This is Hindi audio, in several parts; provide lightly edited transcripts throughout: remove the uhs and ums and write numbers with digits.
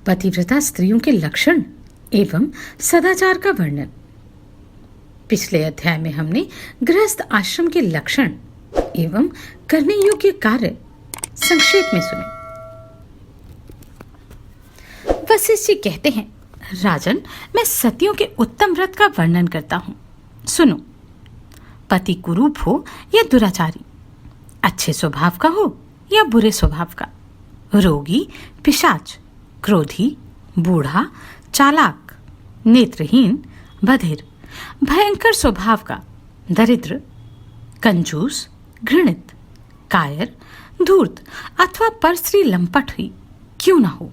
पतिव्रता स्त्रियों के लक्षण एवं सदाचार का वर्णन। पिछले अध्याय में हमने गृहस्थ आश्रम के लक्षण एवं करने योग्य कार्य संक्षेप में सुने। वशिष्ठ जी कहते हैं, राजन, मैं सतियों के उत्तम व्रत का वर्णन करता हूं, सुनो। पति कुरूप हो या दुराचारी, अच्छे स्वभाव का हो या बुरे स्वभाव का, रोगी, पिशाच, क्रोधी, बूढ़ा, चालाक, नेत्रहीन, बधिर, भयंकर स्वभाव का, दरिद्र, कंजूस, घृणित, कायर, धूर्त अथवा परस्त्री लंपट हुई क्यों न हो।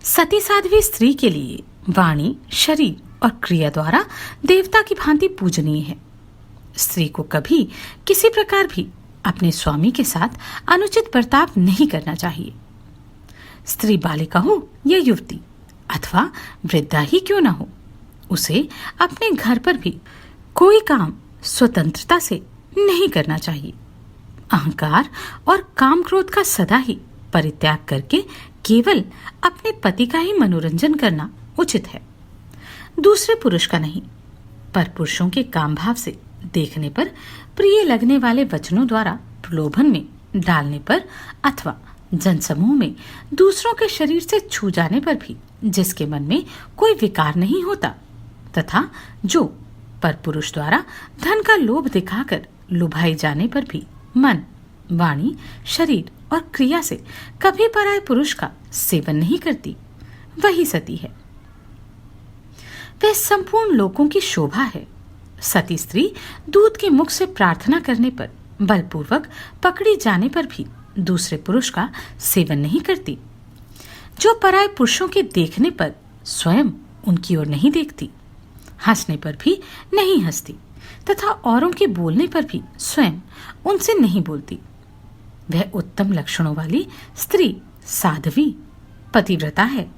सती साध्वी स्त्री के लिए वाणी, शरीर और क्रिया द्वारा देवता की भांति पूजनीय है। स्त्री को कभी किसी प्रकार भी अपने स्वामी के साथ अनुचित बर्ताव नहीं करना चाहिए। स्त्री बालिका हो या युवती अथवा वृद्धा ही क्यों न हो, उसे अपने घर पर भी कोई काम स्वतंत्रता से नहीं करना चाहिए। अहंकार और काम क्रोध का सदा ही परित्याग करके केवल अपने पति का ही मनोरंजन करना उचित है, दूसरे पुरुष का नहीं। पर पुरुषों के काम भाव से देखने पर प्रिय लगने वाले वचनों द्वारा प्रलोभन में डालने पर अथवा जनसमूह में दूसरों के शरीर से छू जाने पर भी जिसके मन में कोई विकार नहीं होता, तथा जो पर पुरुष द्वारा धन का लोभ दिखाकर लुभाई जाने पर भी मन, वाणी, शरीर और क्रिया से कभी पराये पुरुष का सेवन नहीं करती, वही सती है। वह संपूर्ण लोकों की शोभा है। सती स्त्री दूत के मुख से प्रार्थना करने पर बलपूर्वक पकड़ी जाने पर भी दूसरे पुरुष का सेवन नहीं करती, जो पराये पुरुषों के देखने पर स्वयं उनकी ओर नहीं देखती, हंसने पर भी नहीं हंसती तथा औरों के बोलने पर भी स्वयं उनसे नहीं बोलती। वह उत्तम लक्षणों वाली स्त्री साध्वी पतिव्रता है।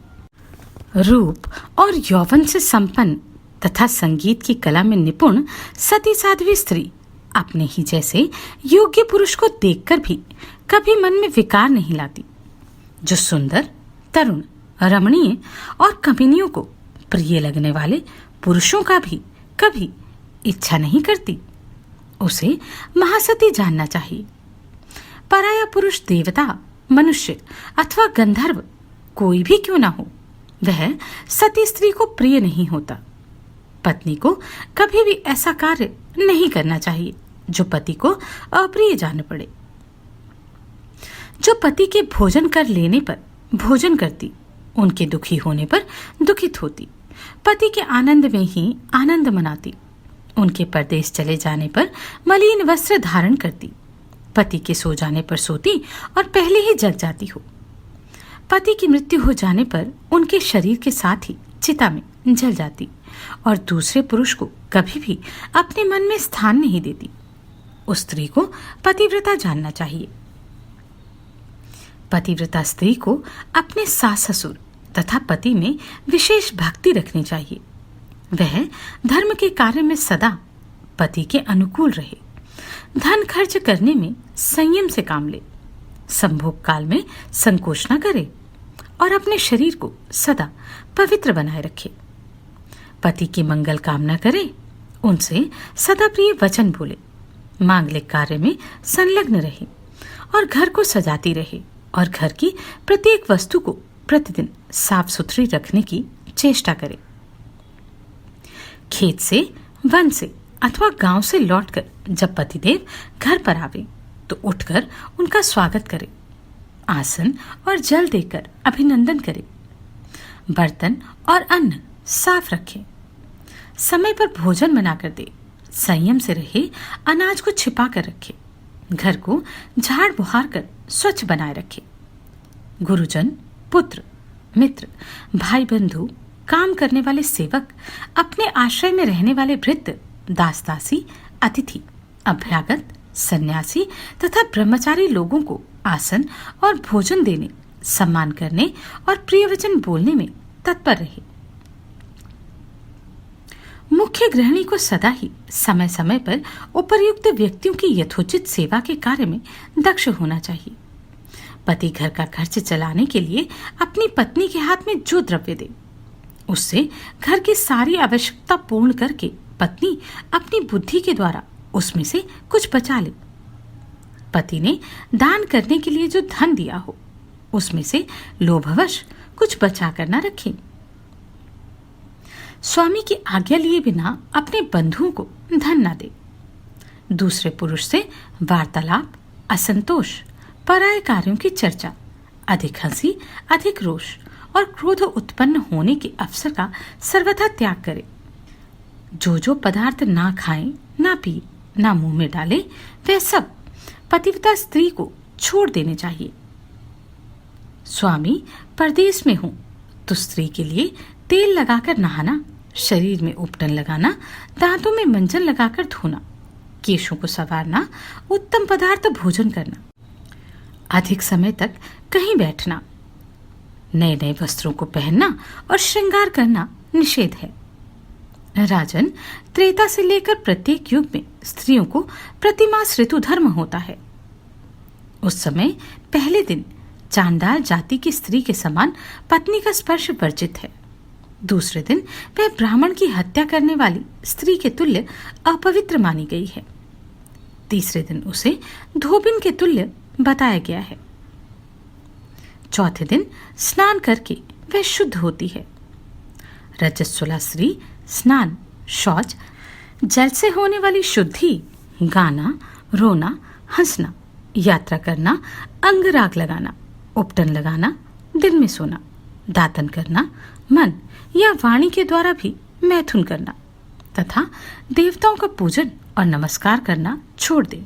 रूप और यौवन से संपन्न तथा संगीत की कला में निपुण सती साध्वी स्त्री अपने ही जैसे योग्य पुरुष को देखकर भी कभी मन में विकार नहीं लाती, जो सुंदर, तरुण, रमणीय और कमिनियों को प्रिय लगने वाले पुरुषों का भी कभी इच्छा नहीं करती। उसे महासती जानना चाहिए। पराया पुरुष देवता, मनुष्य अथवा गंधर्व कोई भी क्यों ना हो, वह सती स्त्री को प्रिय नहीं होता। पत्नी को कभी भी ऐसा कार्य नहीं करना चाहिए जो पति को अप्रिय जान पड़े। जो पति के भोजन कर लेने पर भोजन करती, उनके दुखी होने पर दुखित होती, पति के आनंद में ही आनंद मनाती, उनके परदेश चले जाने पर मलिन वस्त्र धारण करती, पति के सो जाने पर सोती और पहले ही जग जाती हो, पति की मृत्यु हो जाने पर उनके शरीर के साथ ही चिता में जल जाती और दूसरे पुरुष को कभी भी अपने मन में स्थान नहीं देती। उस स्त्री को पतिव्रता जानना चाहिए। पतिव्रता स्त्री को अपने सास ससुर तथा पति में विशेष भक्ति रखनी चाहिए। वह धर्म के कार्य में सदा पति के अनुकूल रहे, धन खर्च करने में संयम से काम ले, संभोग काल में संकोच न करे और अपने शरीर को सदा पवित्र बनाए रखे। पति की मंगल कामना करे, उनसे सदा प्रिय वचन बोले, मांगलिक कार्य में संलग्न रहे और घर को सजाती रहे और घर की प्रत्येक वस्तु को प्रतिदिन साफ सुथरी रखने की चेष्टा करे। खेत से, वन से अथवा गांव से लौटकर जब पतिदेव घर पर आवे तो उठकर उनका स्वागत करे, आसन और जल देकर अभिनंदन करे, बर्तन और अन्न साफ रखे, समय पर भोजन बनाकर दे, संयम से रहे, अनाज को छिपा कर रखे, घर को झाड़ बुहार कर स्वच्छ बनाए रखे। गुरुजन, पुत्र, मित्र, भाई बंधु, काम करने वाले सेवक, अपने आश्रय में रहने वाले वृद्ध, दास दासी, अतिथि, अभ्यागत, सन्यासी तथा ब्रह्मचारी लोगों को आसन और भोजन देने, सम्मान करने और प्रिय वचन बोलने में तत्पर रहे। मुख्य गृहिणी को सदा ही समय समय पर उपर्युक्त व्यक्तियों की यथोचित सेवा के कार्य में दक्ष होना चाहिए। पति घर का खर्च चलाने के लिए अपनी पत्नी के हाथ में जो द्रव्य दे, उससे घर की सारी आवश्यकता पूर्ण करके पत्नी अपनी बुद्धि के द्वारा उसमें से कुछ बचा ले। पति ने दान करने के लिए जो धन दिया हो, उसमें से लोभवश कुछ बचा कर न रखें। स्वामी की आज्ञा लिए बिना अपने बंधुओं को धन न दे। दूसरे पुरुष से वार्तालाप, असंतोष, पराये कार्यों की चर्चा, अधिक हंसी, अधिक रोष और क्रोध उत्पन्न होने के अवसर का सर्वथा त्याग करे। जो पदार्थ ना खाएं, ना पी, ना मुंह में डाले, वह सब पतिव्रता स्त्री को छोड़ देने चाहिए। स्वामी परदेश में हो तो स्त्री के लिए तेल लगाकर नहाना, शरीर में उपटन लगाना, दांतों में मंजन लगाकर धोना, केशों को संवारना, उत्तम पदार्थ भोजन करना, अधिक समय तक कहीं बैठना, नए नए वस्त्रों को पहनना और श्रृंगार करना निषेध है। राजन, त्रेता से लेकर प्रत्येक युग में स्त्रियों को प्रतिमास ऋतु धर्म होता है। उस समय पहले दिन चांडाल जाति की स्त्री के समान पत्नी का स्पर्श वर्जित है। दूसरे दिन वह ब्राह्मण की हत्या करने वाली स्त्री के तुल्य अपवित्र मानी गई है। तीसरे दिन उसे धोबिन के तुल्य बताया गया है। चौथे दिन स्नान करके वह शुद्ध होती है। रजस्वला स्त्री स्नान, शौच, जल से होने वाली शुद्धि, गाना, रोना, हंसना, यात्रा करना, अंगराग लगाना, उपटन लगाना, दिन में सोना, दातन करना, मन या वाणी के द्वारा भी मैथुन करना तथा देवताओं का पूजन और नमस्कार करना छोड़ दे।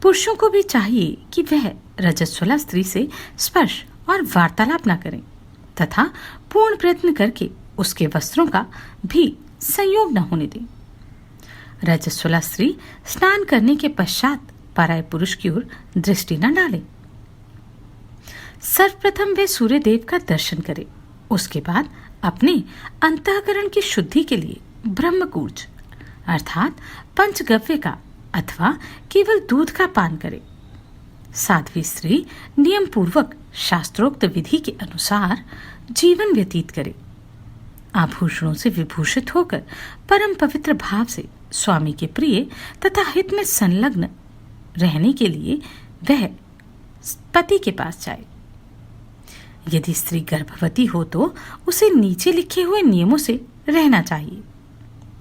पुरुषों को भी चाहिए कि वह रजस्वला स्त्री से स्पर्श और वार्तालाप न करें तथा पूर्ण प्रयत्न करके उसके वस्त्रों का भी संयोग न होने दें। रजस्वला स्त्री स्नान करने के पश्चात पराये पुरुष की ओर दृष्टि न डाले। सर्वप्रथम वे सूर्य देव का दर्शन करे, उसके बाद अपने अंतःकरण की शुद्धि के लिए ब्रह्मकूर्ज अर्थात पंचगव्य का अथवा केवल दूध का पान करे। साध्वी स्त्री नियम पूर्वक शास्त्रोक्त विधि के अनुसार जीवन व्यतीत करे। आभूषणों से विभूषित होकर परम पवित्र भाव से स्वामी के प्रिय तथा हित में संलग्न रहने के लिए वह पति के पास जाए। यदि स्त्री गर्भवती हो तो उसे नीचे लिखे हुए नियमों से रहना चाहिए।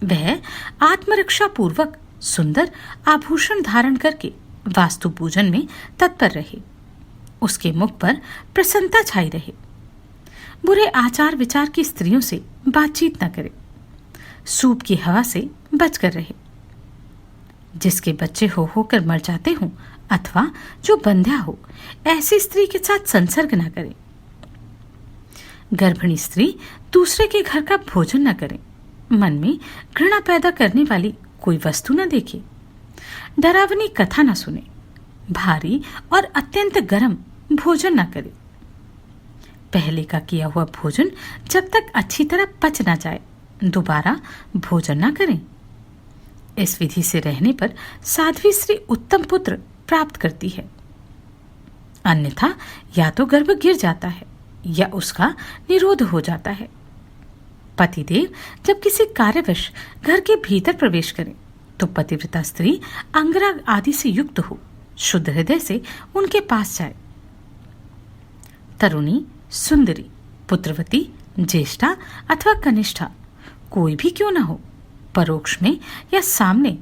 वह आत्मरक्षा पूर्वक सुंदर आभूषण धारण करके वास्तु पूजन में तत्पर रहे। उसके मुख पर प्रसन्नता छाई रहे। बुरे आचार विचार की स्त्रियों से बातचीत न करे। सूप की हवा से बचकर रहे। जिसके बच्चे हो होकर मर जाते हों अथवा जो बंध्या हो, ऐसी स्त्री के साथ संसर्ग न करे। गर्भिणी स्त्री दूसरे के घर का भोजन न करे। मन में घृणा पैदा करने वाली कोई वस्तु न देखे। डरावनी कथा न सुने। भारी और अत्यंत गर्म भोजन न करे। पहले का किया हुआ भोजन जब तक अच्छी तरह पच न जाए दोबारा भोजन न करें। इस विधि से रहने पर साध्वी स्त्री उत्तम पुत्र प्राप्त करती है। अन्यथा या तो गर्भ गिर जाता है या उसका निरोध हो जाता है। पतिदेव जब किसी कार्यवश घर के भीतर प्रवेश करें तो पतिव्रता स्त्री अंगराग आदि से युक्त हो शुद्ध हृदय से उनके पास जाए। तरुणी, सुंदरी, पुत्रवती, ज्येष्ठा अथवा कनिष्ठा कोई भी क्यों न हो, परोक्ष में या सामने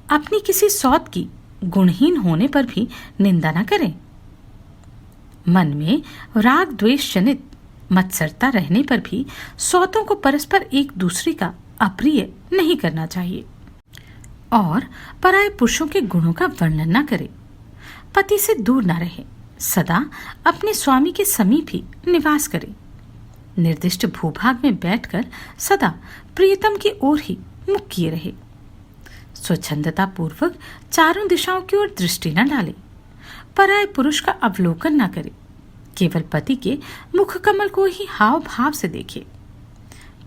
अपनी किसी सौत की गुणहीन होने पर भी निंदा न करें। मन में राग द्वेष जनित मत्सरता रहने पर भी सौतों को परस्पर एक दूसरे का अप्रिय नहीं करना चाहिए और पराये पुरुषों के गुणों का वर्णन न करे। पति से दूर न रहे। सदा अपने स्वामी के समीप ही निवास करे। निर्दिष्ट भूभाग में बैठकर सदा प्रियतम की ओर ही मुख किए रहे। स्वच्छंदता पूर्वक चारों दिशाओं की ओर दृष्टि न डाले। पराये पुरुष का अवलोकन न करे। केवल पति के मुख कमल को ही हाव भाव से देखे।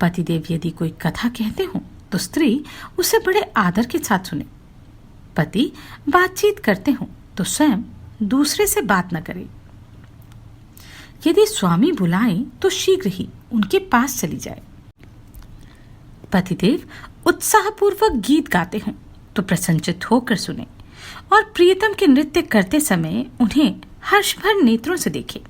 पतिदेव यदि कोई कथा कहते हो तो स्त्री उसे बड़े आदर के साथ सुने। पति बातचीत करते हो तो स्वयं दूसरे से बात न करे। यदि स्वामी बुलाएं तो शीघ्र ही उनके पास चली जाए। पतिदेव उत्साहपूर्वक गीत गाते हों तो प्रसन्नचित्त होकर सुने और प्रियतम के नृत्य करते समय उन्हें हर्षभर नेत्रों से देखे।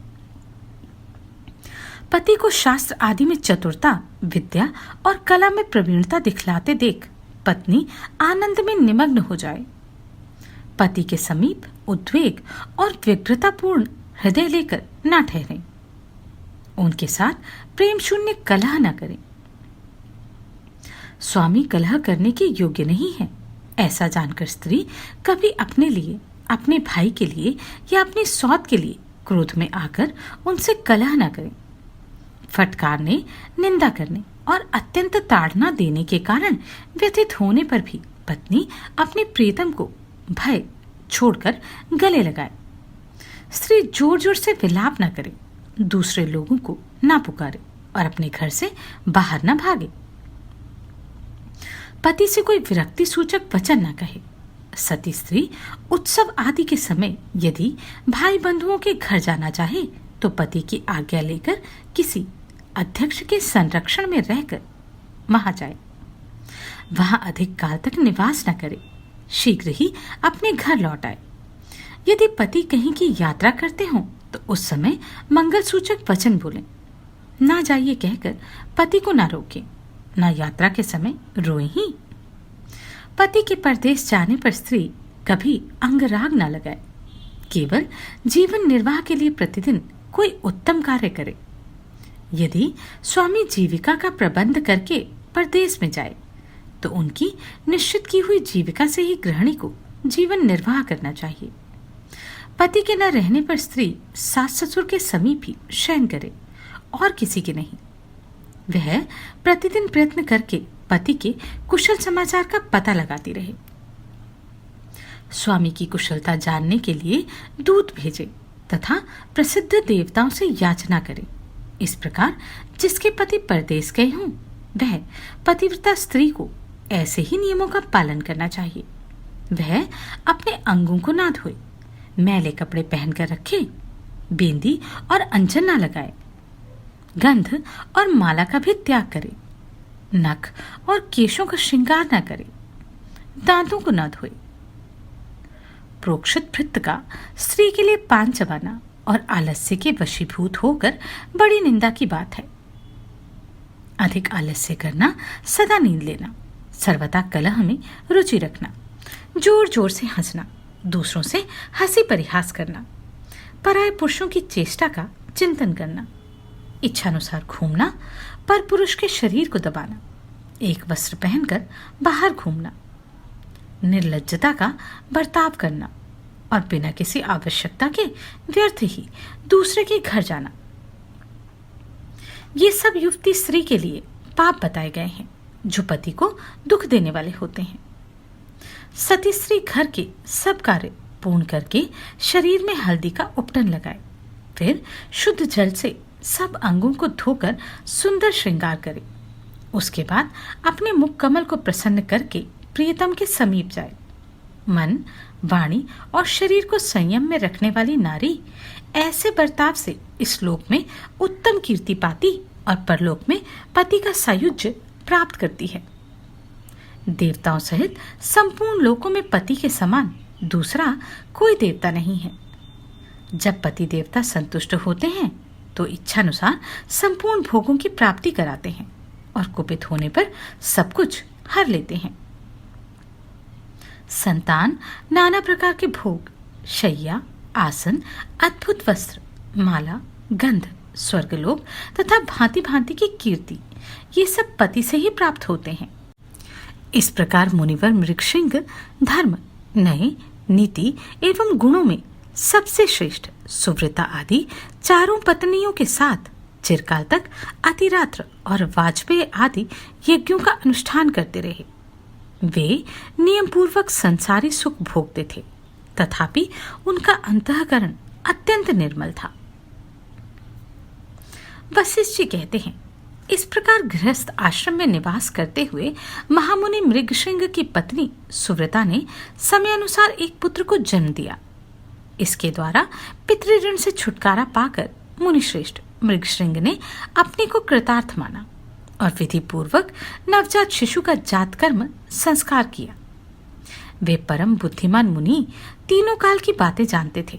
पति को शास्त्र आदि में चतुरता, विद्या और कला में प्रवीणता दिखलाते देख पत्नी आनंद में निमग्न हो जाए। पति के समीप उद्वेग और व्यग्रतापूर्ण हृदय लेकर ना ठहरें। उनके साथ प्रेम शून्य कलह न करें। स्वामी कलह करने के योग्य नहीं है, ऐसा जानकर स्त्री कभी अपने लिए, अपने भाई के लिए या अपनी सौत के लिए क्रोध में आकर उनसे कलह न करें। फटकारने, निंदा करने और अत्यंत ताड़ना देने के कारण व्यथित होने पर भी पत्नी अपने प्रियतम को भय छोड़कर गले लगाए। स्त्री जोर जोर से विलाप न करे, दूसरे लोगों को ना पुकारे और अपने घर से बाहर न भागे। पति से कोई विरक्ति सूचक वचन न कहे। सती स्त्री उत्सव आदि के समय यदि भाई बंधुओं के घर जाना चाहे तो पति की आज्ञा लेकर किसी अध्यक्ष के संरक्षण में रहकर वहां जाए। वहां अधिक काल तक निवास न करे, शीघ्र ही अपने घर लौट आए। यदि पति कहीं की यात्रा करते हों तो उस समय मंगल सूचक वचन बोलें। ना जाइए कहकर पति को ना रोके, ना यात्रा के समय रोए ही। पति के परदेश जाने पर स्त्री कभी अंगराग ना लगाए, केवल जीवन निर्वाह के लिए प्रतिदिन कोई उत्तम कार्य करे। यदि स्वामी जीविका का प्रबंध करके परदेश में जाए तो उनकी निश्चित की हुई जीविका से ही गृहिणी को जीवन निर्वाह करना चाहिए। पति के न रहने पर स्त्री सास ससुर के समीप ही शयन करे और किसी के नहीं। वह प्रतिदिन प्रयत्न करके पति के कुशल समाचार का पता लगाती रहे। स्वामी की कुशलता जानने के लिए दूत भेजे तथा प्रसिद्ध देवताओं से याचना करे। इस प्रकार जिसके पति परदेश गए हों वह पतिव्रता स्त्री को ऐसे ही नियमों का पालन करना चाहिए। वह अपने अंगों को ना धोए, मैले कपड़े पहनकर रखे, बेंदी और अंजन ना लगाए, गंध और माला का भी त्याग करे, नख और केशों का श्रृंगार ना करे, दांतों को ना धोए। प्रोक्षित भृत्य का स्त्री के लिए पान चबाना और आलस्य के वशीभूत होकर बड़ी निंदा की बात है। अधिक आलस्य करना, सदा नींद लेना, सर्वदा कलह में रुचि रखना, जोर जोर से हंसना, दूसरों से हंसी परिहास करना, पराये पुरुषों की चेष्टा का चिंतन करना, इच्छानुसार घूमना, पर पुरुष के शरीर को दबाना, एक वस्त्र पहनकर बाहर घूमना, निर्लज्जता का बर्ताव करना और बिना किसी आवश्यकता के व्यर्थ ही दूसरे के घर जाना, ये सब युवती स्त्री के लिए पाप बताए गए हैं जो पति को दुख देने वाले होते हैं। सती स्त्री घर के सब कार्य पूर्ण करके शरीर में हल्दी का उपटन लगाए, फिर शुद्ध जल से सब अंगों को धोकर सुंदर श्रृंगार करे। उसके बाद अपने मुख कमल को प्रसन्न करके प्रियतम के समीप जाए। मन, वाणी और शरीर को संयम में रखने वाली नारी ऐसे बर्ताव से इस लोक में उत्तम कीर्ति पाती और परलोक में पति का सायुज्य प्राप्त करती है। देवताओं सहित संपूर्ण लोकों में पति के समान दूसरा कोई देवता नहीं है। जब पति देवता संतुष्ट होते हैं तो इच्छानुसार संपूर्ण भोगों की प्राप्ति कराते हैं और कुपित होने पर सब कुछ हर लेते हैं। संतान, नाना प्रकार के भोग, शैया, आसन, अद्भुत वस्त्र, माला, गंध, स्वर्गलोक तथा भांति भांति की कीर्ति, ये सब पति से ही प्राप्त होते हैं। इस प्रकार मुनिवर मृगशिंग धर्म, नय, नीति एवं गुणों में सबसे श्रेष्ठ सुव्रता आदि चारों पत्नियों के साथ चिरकाल तक अतिरात्र और वाजपेय आदि यज्ञों का अनुष्ठान करते रहे। वे नियम पूर्वक संसारी सुख भोगते थे, तथापि उनका अंतःकरण अत्यंत निर्मल था। वशिष्ठ जी कहते हैं, इस प्रकार गृहस्थ आश्रम में निवास करते हुए महामुनि मृगशिंग की पत्नी सुव्रता ने समय अनुसार एक पुत्र को जन्म दिया। इसके द्वारा पितृऋण से छुटकारा पाकर मुनिश्रेष्ठ मृगशृंग ने अपने को कृतार्थ माना और विधि पूर्वक नवजात शिशु का जातकर्म संस्कार किया। वे परम बुद्धिमान मुनि तीनों काल की बातें जानते थे,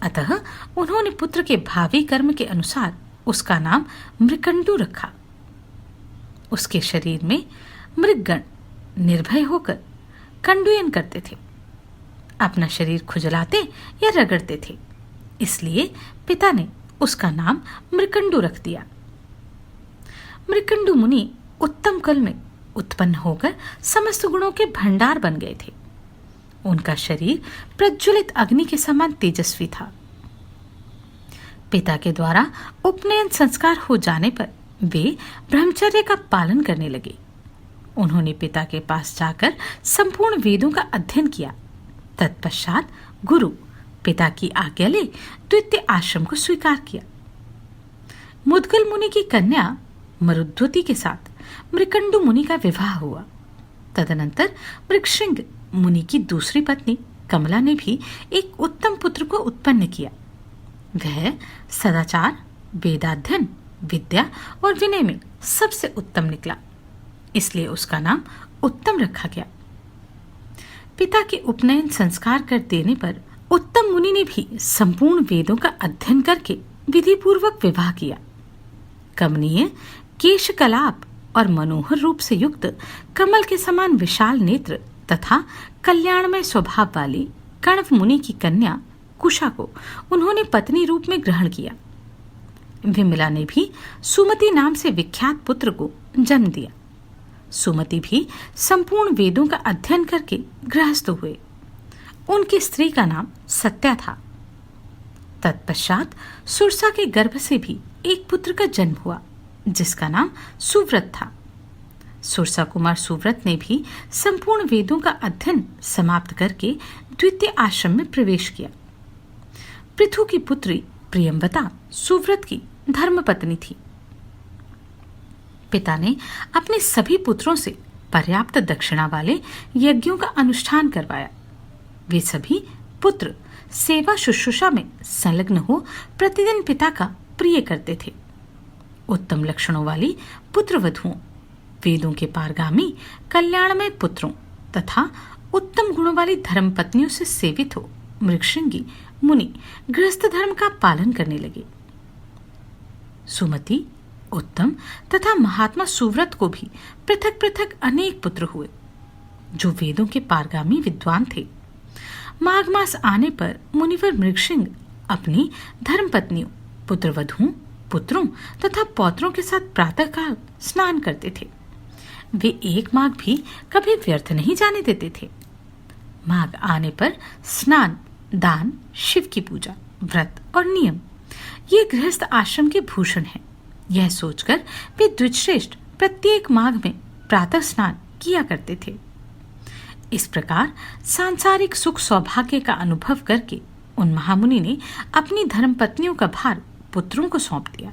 अतः उन्होंने पुत्र के भावी कर्म के अनुसार उसका नाम मृकंडू रखा। उसके शरीर में मृगगण निर्भय होकर कंडुयन करते थे, अपना शरीर खुजलाते या रगड़ते थे, इसलिए पिता ने उसका नाम मृकंडू रख दिया। मृकंडू मुनि उत्तम कुल में उत्पन्न होकर समस्त गुणों के भंडार बन गए थे। उनका शरीर प्रज्वलित अग्नि के समान तेजस्वी था। पिता के द्वारा उपनयन संस्कार हो जाने पर वे ब्रह्मचर्य का पालन करने लगे। उन्होंने पिता के पास जाकर संपूर्ण वेदों का अध्ययन किया। तत्पश्चात गुरु पिता की आज्ञा ले द्वितीय आश्रम को स्वीकार किया। मुद्गल मुनि की कन्या मरुद्वती के साथ मृकंडू मुनि का विवाह हुआ। तदनंतर मृगशृंग मुनि की दूसरी पत्नी कमला ने भी एक उत्तम पुत्र को उत्पन्न किया। वह सदाचार, वेदाध्ययन, विद्या और विनय में सबसे उत्तम निकला, इसलिए उसका नाम उत्तम रखा गया। पिता के उपनयन संस्कार कर देने पर उत्तम मुनि ने भी संपूर्ण वेदों का अध्ययन करके विधि पूर्वक विवाह किया। कमनीय केश कलाप और मनोहर रूप से युक्त कमल के समान विशाल नेत्र तथा कल्याणमय स्वभाव वाली कण्व मुनि की कन्या कुशा को उन्होंने पत्नी रूप में ग्रहण किया। विमला ने भी सुमति नाम से विख्यात पुत्र को जन्म दिया। सुमति भी संपूर्ण वेदों का अध्ययन करके गृहस्थ हुए। उनकी स्त्री का नाम सत्या था। तत्पश्चात सुरसा के गर्भ से भी एक पुत्र का जन्म हुआ, जिसका नाम सुव्रत था। सुरसा कुमार सुव्रत ने भी संपूर्ण वेदों का अध्ययन समाप्त करके द्वितीय आश्रम में प्रवेश किया। पृथु की पुत्री प्रियंवदा सुव्रत की धर्मपत्नी थी। पिता ने अपने सभी पुत्रों से पर्याप्त दक्षिणा वाले यज्ञों का अनुष्ठान करवाया। वे सभी पुत्र सेवा शुश्रूषा में संलग्न हो प्रतिदिन पिता का प्रिय करते थे। उत्तम लक्षणों वाली पुत्र वधुओं, वेदों के पारगामी कल्याणमय पुत्रों तथा उत्तम गुणों वाली धर्मपत्नियों से सेवित हो मृगशृंगी मुनि गृहस्थ धर्म का पालन करने लगे। सुमति, उत्तम तथा महात्मा सुव्रत को भी पृथक पृथक अनेक पुत्र हुए, जो वेदों के पारगामी विद्वान थे। माघ मास आने पर मुनिवर मृगशृंग अपनी धर्मपत्नियों, पुत्रवधुओं, पुत्रों तथा पौत्रों के साथ प्रातःकाल स्नान करते थे। वे एक माघ भी कभी व्यर्थ नहीं जाने देते थे। माघ आने पर स्नान, दान, शिव की पूजा, व्रत और नियम ये गृहस्थ आश्रम के भूषण हैं। यह सोचकर वे द्विजश्रेष्ठ प्रत्येक माघ में प्रातः स्नान किया करते थे। इस प्रकार सांसारिक सुख सौभाग्य का अनुभव करके उन महामुनि ने अपनी धर्मपत्नियों का भार पुत्रों को सौंप दिया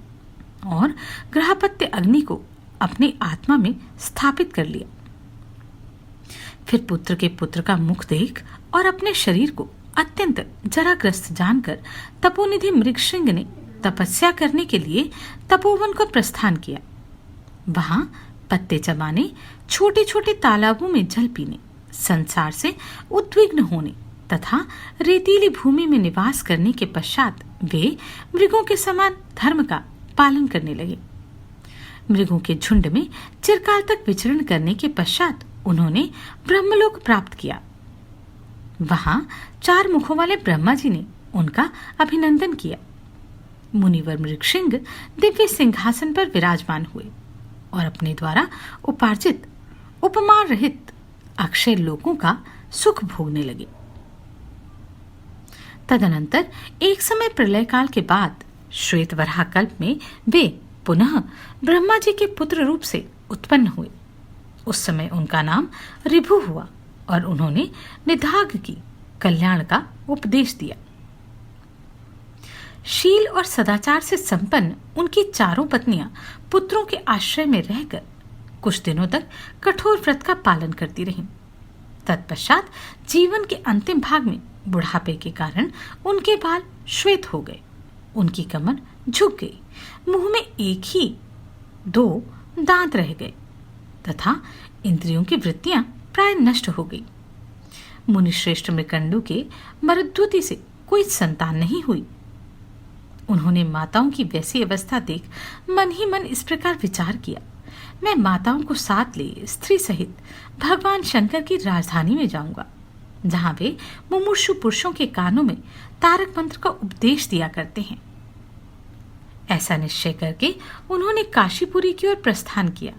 और ग्रहपत्य अग्नि को अपनी आत्मा में स्थापित कर लिया। फिर पुत्र के पुत्र का मुख देख और अपने शरीर को अत्यंत जराग्रस्त जानकर तपोनिधि मृगशृंग ने तपस्या करने के लिए तपोवन को प्रस्थान किया। वहां पत्ते चबाने, छोटे छोटे तालाबों में जल पीने, संसार से उद्विग्न होने तथा रेतीली भूमि में निवास करने के पश्चात वे मृगों के समान धर्म का पालन करने लगे। मृगों के झुंड में चिरकाल तक विचरण करने के पश्चात उन्होंने ब्रह्मलोक प्राप्त किया। वहां 4 मुखों वाले ब्रह्मा जी ने उनका अभिनंदन किया। मुनिवर मृगशृंग दिव्य सिंहासन पर विराजमान हुए और अपने द्वारा उपार्जित उपमा रहित अक्षय लोकों का सुख भोगने लगे। तदनंतर एक समय प्रलय काल के बाद श्वेत वराह कल्प में वे पुनः ब्रह्मा जी के पुत्र रूप से उत्पन्न हुए। उस समय उनका नाम ऋभु हुआ और उन्होंने निधाग की कल्याण का उपदेश दिया। शील और सदाचार से संपन्न उनकी 4 पत्नियां पुत्रों के आश्रय में रहकर कुछ दिनों तक कठोर व्रत का पालन करती रहीं। तत्पश्चात जीवन के अंतिम भाग में बुढ़ापे के कारण उनके बाल श्वेत हो गए, उनकी कमर झुक गई, मुंह में एक ही 2 दांत रह गए तथा इंद्रियों की वृत्तियां प्राय नष्ट हो गई। मुनिश्रेष्ठ मृकंडू के मरुद्वती से कोई संतान नहीं हुई। उन्होंने माताओं की वैसी अवस्था देख मन ही मन इस प्रकार विचार किया, मैं माताओं को साथ ले स्त्री सहित भगवान शंकर की राजधानी में जाऊंगा, जहां वे मुमुक्षु पुरुषों के कानों में तारक मंत्र का उपदेश दिया करते हैं। ऐसा निश्चय करके उन्होंने काशीपुरी की ओर प्रस्थान किया।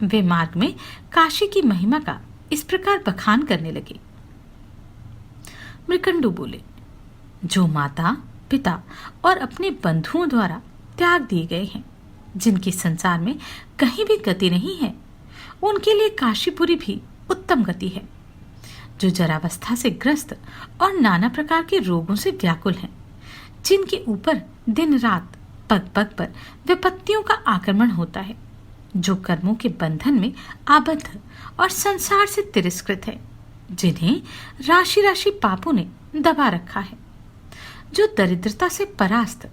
वे मार्ग में काशी की महिमा का इस प्रकार बखान करने लगे। मृकंडू बोले, जो माता, पिता और अपने बंधुओं द्वारा त्याग दिए गए हैं, जिनकी संसार में कहीं भी गति नहीं है, उनके लिए काशीपुरी भी उत्तम गति है। जो जरावस्था से ग्रस्त और नाना प्रकार के रोगों से व्याकुल हैं, जिनके ऊपर दिन रात पग पग पर विपत्तियों का आक्रमण होता है, जो कर्मों के बंधन में आबद्ध और संसार से तिरस्कृत है, जिन्हें राशि राशि पापों ने दबा रखा है, जो दरिद्रता से परास्त,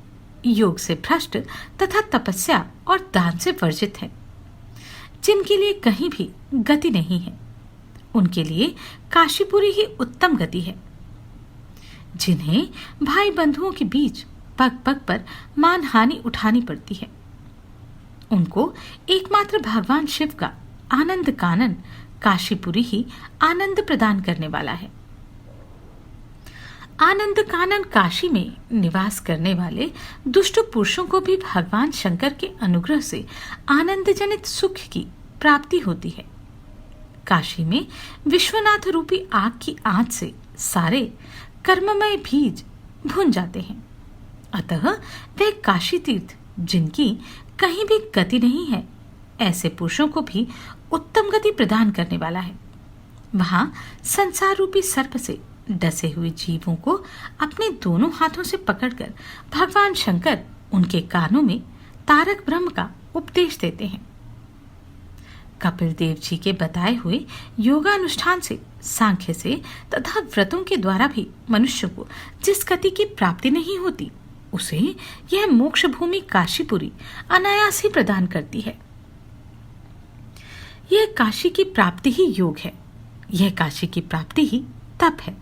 योग से भ्रष्ट तथा तपस्या और दान से वर्जित है, जिनके लिए कहीं भी गति नहीं है, उनके लिए काशीपुरी ही उत्तम गति है। जिन्हें भाई बंधुओं के बीच पग पग पर मानहानि उठानी पड़ती है, उनको एकमात्र भगवान शिव का आनंद कानन काशीपुरी ही आनंद प्रदान करने वाला है। आनंद कानन काशी में निवास करने वाले दुष्ट पुरुषों को भी भगवान शंकर के अनुग्रह से आनंद जनित सुख की प्राप्ति होती है। काशी में विश्वनाथ रूपी आग की आंच से सारे कर्ममय बीज भुन जाते हैं। अतः वह काशी तीर्थ, जिनकी कहीं भी गति नहीं है, ऐसे पुरुषों को भी उत्तम गति प्रदान करने वाला है। वहां संसार रूपी सर्प से डसे हुए जीवों को अपने दोनों हाथों से पकड़कर भगवान शंकर उनके कानों में तारक ब्रह्म का उपदेश देते हैं। कपिल देव जी के बताए हुए योगानुष्ठान से, सांख्य से तथा व्रतों के द्वारा भी मनुष्य को जिस गति की प्राप्ति नहीं होती, उसे यह मोक्ष भूमि काशीपुरी अनायास ही प्रदान करती है। यह काशी की प्राप्ति ही योग है, यह काशी की प्राप्ति ही तप है,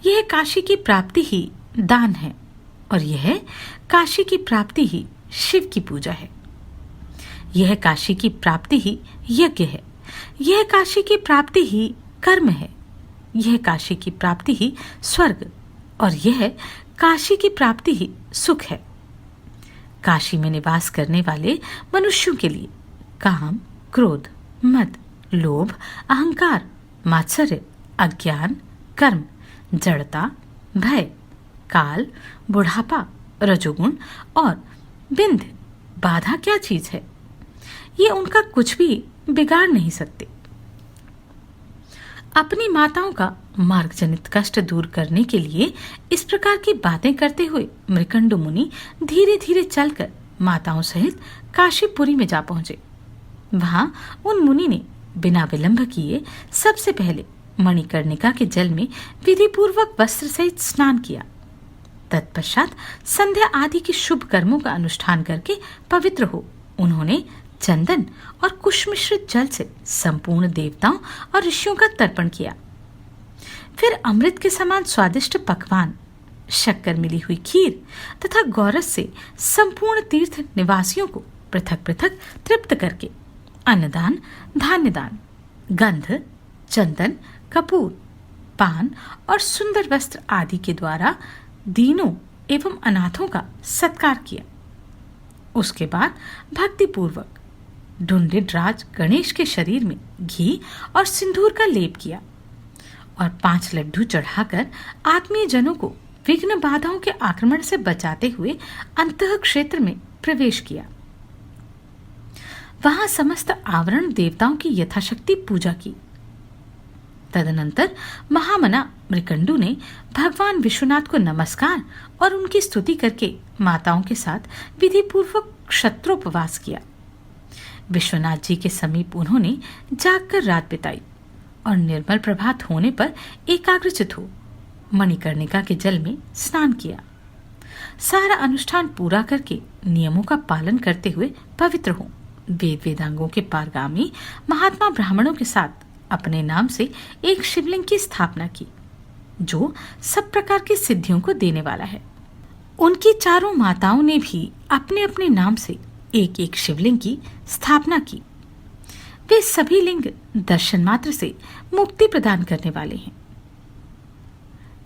यह काशी की प्राप्ति ही दान है, और यह काशी की प्राप्ति ही शिव की पूजा है। यह काशी की प्राप्ति ही यज्ञ है, यह काशी की प्राप्ति ही कर्म है, यह काशी की प्राप्ति ही स्वर्ग, और यह काशी की प्राप्ति ही सुख है। काशी में निवास करने वाले मनुष्यों के लिए काम, क्रोध, मद, लोभ, अहंकार, मात्सर्य, अज्ञान, कर्म, जड़ता, भय, काल, बुढ़ापा, रजोगुण और बिंद बाधा क्या चीज है, ये उनका कुछ भी बिगाड़ नहीं सकते। अपनी माताओं का मार्ग जनित कष्ट दूर करने के लिए इस प्रकार की बातें करते हुए मृकंडु मुनि धीरे धीरे चलकर माताओं सहित काशीपुरी में जा पहुंचे। वहां उन मुनि ने बिना विलंब किए सबसे पहले मणिकर्णिका के जल में विधि पूर्वक वस्त्र सहित स्नान किया। तत्पश्चात संध्या आदि के शुभ कर्मों का अनुष्ठान करके पवित्र हो उन्होंने चंदन और कुश मिश्रित जल से संपूर्ण देवताओं और ऋषियों का तर्पण किया। फिर अमृत के समान स्वादिष्ट पकवान, शक्कर मिली हुई खीर तथा गौरस से संपूर्ण तीर्थ निवासियों को पृथक पृथक तृप्त करके अन्नदान, धान्यदान, गंध, चंदन, कपूर, पान और सुंदर वस्त्र आदि के द्वारा दीनों एवं अनाथों का सत्कार किया। उसके बाद भक्ति पूर्वक ढुंढिडराज गणेश के शरीर में घी और सिंदूर का लेप किया और 5 लड्डू चढ़ाकर आत्मीय जनों को विघ्न बाधाओं के आक्रमण से बचाते हुए अंतः क्षेत्र में प्रवेश किया। वहां समस्त आवरण देवताओं की यथाशक्ति पूजा की। तदनंतर महामना मृकंडू ने भगवान विश्वनाथ को नमस्कार और उनकी स्तुति करके माताओं के साथ विधि पूर्वक क्षत्रोपवास किया। विश्वनाथ जी के समीप उन्होंने जागकर रात बिताई और निर्मल प्रभात होने पर एकाग्रचित हो मणिकर्णिका के जल में स्नान किया। सारा अनुष्ठान पूरा करके नियमों का पालन करते हुए पवित्र हो वेद वेदांगों के पारगामी महात्मा ब्राह्मणों के साथ अपने नाम से एक शिवलिंग की स्थापना की जो सब प्रकार की सिद्धियों को देने वाला है। उनकी चारों माताओं ने भी अपने अपने नाम से एक एक शिवलिंग की स्थापना की। वे सभी लिंग दर्शन मात्र से मुक्ति प्रदान करने वाले हैं।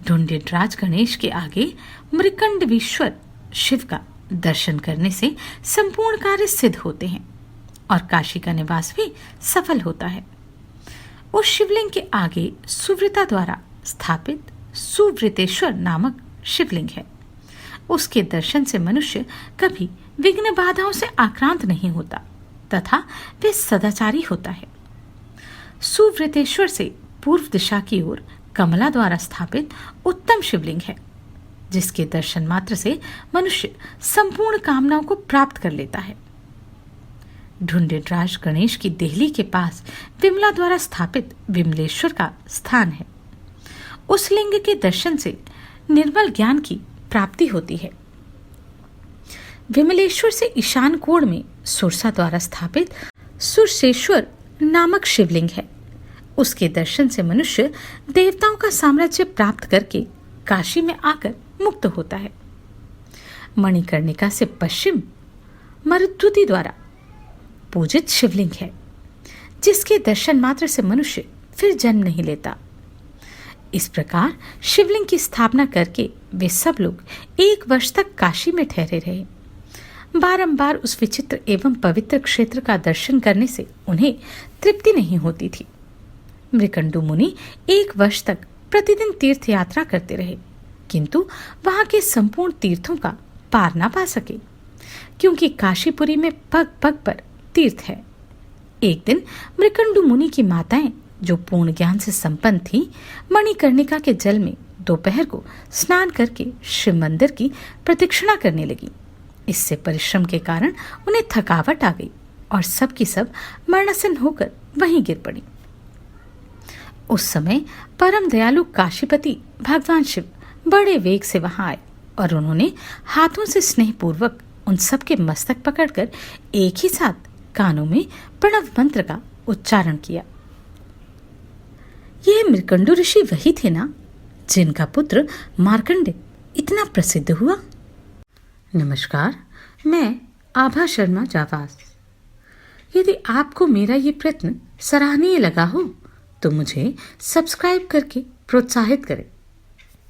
ढूंढिनराज गणेश के आगे मृकंडवीश्वर शिव का दर्शन करने से संपूर्ण कार्य सिद्ध होते हैं और काशी का निवास भी सफल होता है। उस शिवलिंग के आगे सुव्रता द्वारा स्थापित सुव्रतेश्वर नामक शिवलिंग है। उसके दर्शन से मनुष्य कभी विघ्न बाधाओं से आक्रांत नहीं होता तथा वे सदाचारी होता है। सुव्रतेश्वर से पूर्व दिशा की ओर कमला द्वारा स्थापित उत्तम शिवलिंग है जिसके दर्शन मात्र से मनुष्य संपूर्ण कामनाओं को प्राप्त कर लेता है। ढूंढिनराज गणेश की देहली के पास विमला द्वारा स्थापित विमलेश्वर का स्थान है। उस लिंग के दर्शन से निर्मल ज्ञान की प्राप्ति होती है। विमलेश्वर से ईशान कोण में सुरसा द्वारा स्थापित सुरसेश्वर नामक शिवलिंग है। उसके दर्शन से मनुष्य देवताओं का साम्राज्य प्राप्त करके काशी में आकर मुक्त होता है। मणिकर्णिका से पश्चिम मरुद्वती द्वारा पूजित शिवलिंग है जिसके दर्शन मात्र से मनुष्य फिर जन्म नहीं लेता। इस प्रकार शिवलिंग की स्थापना करके वे सब लोग 1 वर्ष तक काशी में ठहरे रहे। बारंबार उस विचित्र एवं पवित्र क्षेत्र का दर्शन करने से उन्हें तृप्ति नहीं होती थी। मृकंडु मुनि 1 वर्ष तक प्रतिदिन तीर्थ यात्रा करते रहे किंतु वहां के संपूर्ण तीर्थों का पार ना पा सके क्योंकि काशीपुरी में पग पग पर तीर्थ है। एक दिन मृकंडु मुनि की माताएं जो पूर्ण ज्ञान से संपन्न थी मणिकर्णिका के जल में दोपहर को स्नान करके शिव मंदिर की प्रदक्षिणा करने लगी। इससे परिश्रम के कारण उन्हें थकावट आ गई और सब की सब मरणासन होकर वहीं गिर पड़ी। उस समय परम दयालु काशीपति भगवान शिव बड़े वेग से वहां आए और उन्होंने हाथों से स्नेहपूर्वक उन सब के मस्तक पकड़कर एक ही साथ कानों में प्रणव मंत्र का उच्चारण किया। यह मृकंडु ऋषि वही थे ना जिनका पुत्र मार्कंडेय इतना प्रसिद्ध हुआ। नमस्कार, मैं आभा शर्मा जावास। यदि आपको मेरा ये प्रयत्न सराहनीय लगा हो तो मुझे सब्सक्राइब करके प्रोत्साहित करें।